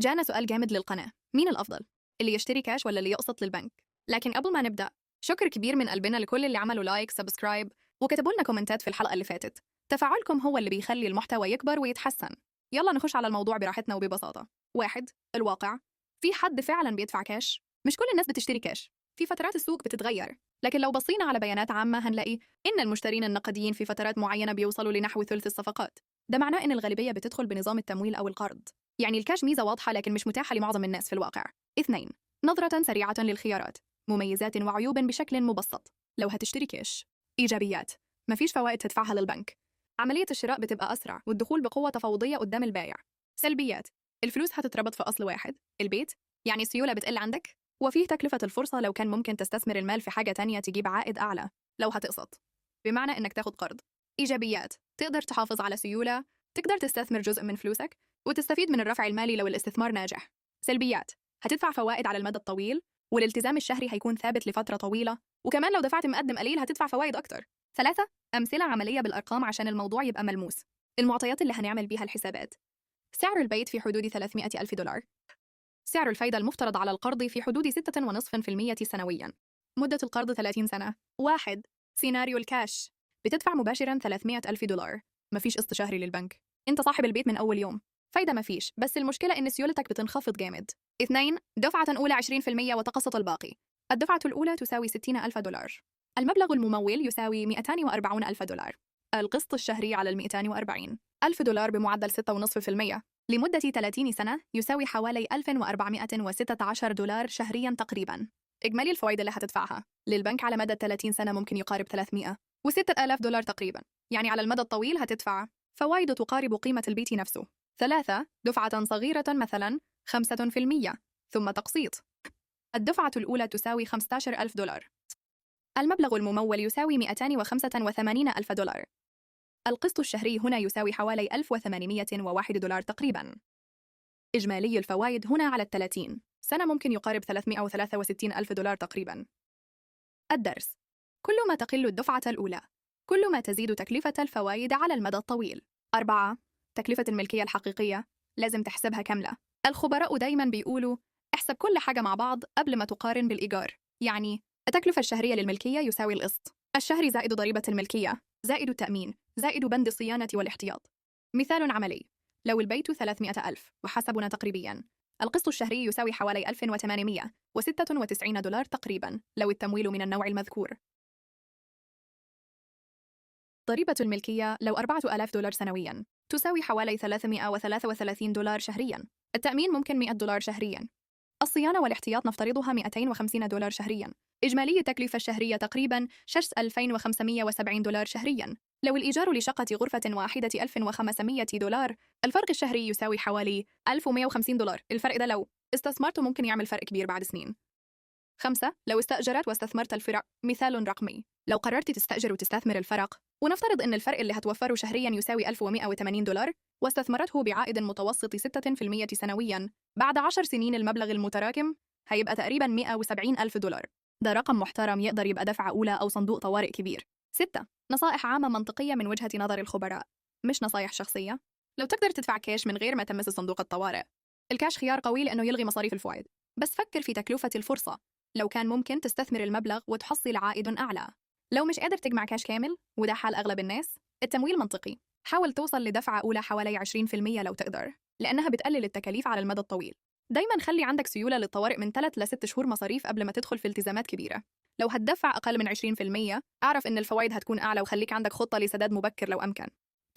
جانا سؤال جامد للقناة، مين الأفضل؟ اللي يشتري كاش ولا اللي يقسط للبنك؟ لكن قبل ما نبدأ، شكر كبير من قلبنا لكل اللي عملوا لايك سبسكرايب وكتبوا لنا كومنتات في الحلقة اللي فاتت. تفاعلكم هو اللي بيخلي المحتوى يكبر ويتحسن. يلا نخش على الموضوع براحتنا وببساطة. 1. الواقع. في حد فعلا بيدفع كاش؟ مش كل الناس بتشتري كاش. في فترات السوق بتتغير، لكن لو بصينا على بيانات عامة هنلاقي إن المشترين النقديين في فترات معينة بيوصلوا لنحو ثلث الصفقات. ده معناه إن الغالبية بتدخل بنظام التمويل أو القرض. يعني الكاش ميزة واضحة لكن مش متاحة لمعظم الناس في الواقع. 2. نظرة سريعة للخيارات، مميزات وعيوب بشكل مبسط. لو هتشتري كاش، إيجابيات: مفيش فوائد تدفعها للبنك، عملية الشراء بتبقى أسرع والدخول بقوة تفاوضية قدام البائع. سلبيات: الفلوس هتتربط في أصل واحد، البيت، يعني السيولة بتقل عندك، وفيه تكلفة الفرصة لو كان ممكن تستثمر المال في حاجة تانية تجيب عائد أعلى لو هتقسط، بمعنى إنك تاخد قرض. إيجابيات: تقدر تحافظ على سيولة، تقدر تستثمر جزء من فلوسك وتستفيد من الرفع المالي لو الاستثمار ناجح. سلبيات: هتدفع فوائد على المدى الطويل والالتزام الشهري هيكون ثابت لفترة طويلة، وكمان لو دفعت مقدم قليل هتدفع فوائد أكتر. 3. أمثلة عملية بالأرقام عشان الموضوع يبقى ملموس. المعطيات اللي هنعمل بيها الحسابات: سعر البيت في حدود 300 ألف دولار، سعر الفايدة المفترض على القرض في حدود 6.5% سنوياً، مدة القرض 30 سنة. 1. سيناريو الكاش: بتدفع مباشراً 300 ألف دولار، مفيش قسط شهري للبنك، انت صاحب البيت من أول يوم، فايدة مفيش، بس المشكلة إن سيولتك بتنخفض جامد. 2. دفعة أولى 20% وتقسط الباقي. الدفعة الأولى تساوي 60 ألف دولار، المبلغ الممول يساوي 240 ألف دولار، القسط الشهري على 240 ألف دولار بمعدل 6.5% لمدة 30 سنة يساوي حوالي 1416 دولار شهرياً تقريباً. إجمالي الفوائد اللي هتدفعها للبنك على مدى 30 سنة ممكن يقارب 306 ألاف دولار تقريباً، يعني على المدى الطويل هتدفع فوائد تقارب قيمة البيت نفسه. 3. دفعة صغيرة مثلاً 5% ثم تقسيط. الدفعة الأولى تساوي 15 ألف دولار، المبلغ الممول يساوي 285 ألف دولار، القسط الشهري هنا يساوي حوالي 1801 دولار تقريباً. إجمالي الفوائد هنا على 30 سنة ممكن يقارب 363 ألف دولار تقريباً. الدرس: كل ما تقل الدفعة الأولى، كل ما تزيد تكلفة الفوائد على المدى الطويل. 4. تكلفة الملكية الحقيقية لازم تحسبها كاملة. الخبراء دايماً بيقولوا احسب كل حاجة مع بعض قبل ما تقارن بالإيجار. يعني التكلفة الشهرية للملكية يساوي القسط الشهري زائد ضريبة الملكية زائد التأمين زائد بند الصيانة والاحتياط. مثال عملي: لو البيت 300 ألف وحسبنا تقريبياً، القسط الشهري يساوي حوالي 1896 دولار تقريباً لو التمويل من النوع المذكور. ضريبة الملكية لو 4000 دولار سنوياً تساوي حوالي 333 دولار شهرياً. التأمين ممكن 100 دولار شهرياً. الصيانة والاحتياط نفترضها 250 دولار شهرياً. إجمالي التكلفة الشهرية تقريباً 2570 دولار شهرياً. لو الإيجار لشقة غرفة واحدة 1500 دولار، الفرق الشهري يساوي حوالي 1150 دولار. الفرق ده لو استثمرته ممكن يعمل فرق كبير بعد سنين. 5. لو استأجرت واستثمرت الفرق. مثال رقمي: لو قررت تستأجر وتستثمر الفرق، ونفترض إن الفرق اللي هتوفره شهرياً يساوي 1180 دولار، واستثمرته بعائد متوسط 6% سنوياً، بعد 10 سنين المبلغ المتراكم هيبقى تقريباً 170 ألف دولار. ده رقم محترم يقدر يبقى دفعة أولى أو صندوق طوارئ كبير. 6. نصائح عامة منطقية من وجهة نظر الخبراء، مش نصايح شخصية. لو تقدر تدفع كاش من غير ما تمس صندوق الطوارئ، الكاش خيار قوي لأنه يلغي مصاريف الفوائد، بس فكر في تكلفة الفرصة. لو كان ممكن تستثمر المبلغ وتحصل عائد أعلى. لو مش قادر تجمع كاش كامل، وده حال أغلب الناس، التمويل منطقي. حاول توصل لدفعة أولى حوالي 20% لو تقدر، لأنها بتقلل التكاليف على المدى الطويل. دايماً خلي عندك سيولة للطوارئ من 3 ل 6 شهور مصاريف قبل ما تدخل في التزامات كبيرة. لو هتدفع أقل من 20%، أعرف إن الفوائد هتكون أعلى وخليك عندك خطة لسداد مبكر لو أمكن.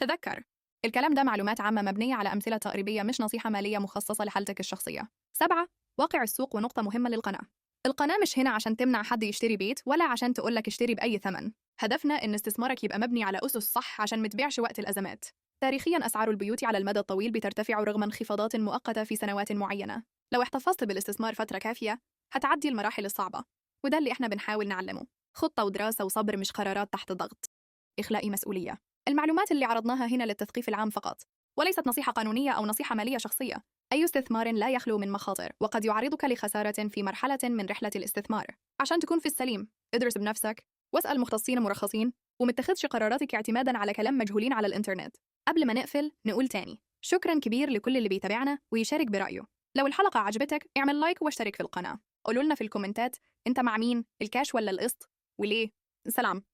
تذكر، الكلام ده معلومات عامة مبنية على أمثلة تقريبية مش نصيحة مالية مخصصة لحالتك الشخصية. 7. واقع السوق ونقطة مهمة للقناة: القناة مش هنا عشان تمنع حد يشتري بيت ولا عشان تقولك اشتري بأي ثمن. هدفنا إن استثمارك يبقى مبني على أسس صح عشان متبيعش وقت الأزمات. تاريخياً أسعار البيوت على المدى الطويل بترتفع رغم انخفاضات مؤقتة في سنوات معينة. لو احتفظت بالاستثمار فترة كافية، هتعدي المراحل الصعبة، وده اللي إحنا بنحاول نعلمه. خطة ودراسة وصبر، مش قرارات تحت ضغط. إخلاء مسؤولية: المعلومات اللي عرضناها هنا للتثقيف العام فقط، وليست نصيحة قانونية أو نصيحة مالية شخصية. أي استثمار لا يخلو من مخاطر، وقد يعرضك لخسارة في مرحلة من رحلة الاستثمار. عشان تكون في السليم، ادرس بنفسك، واسأل مختصين مرخصين، ومتخذش قراراتك اعتماداً على كلام مجهولين على الإنترنت. قبل ما نقفل نقول تاني: شكراً كبير لكل اللي بيتابعنا ويشارك برأيه. لو الحلقة عجبتك اعمل لايك واشترك في القناة. قولوا لنا في الكومنتات انت مع مين، الكاش ولا القسط، وليه؟ سلام.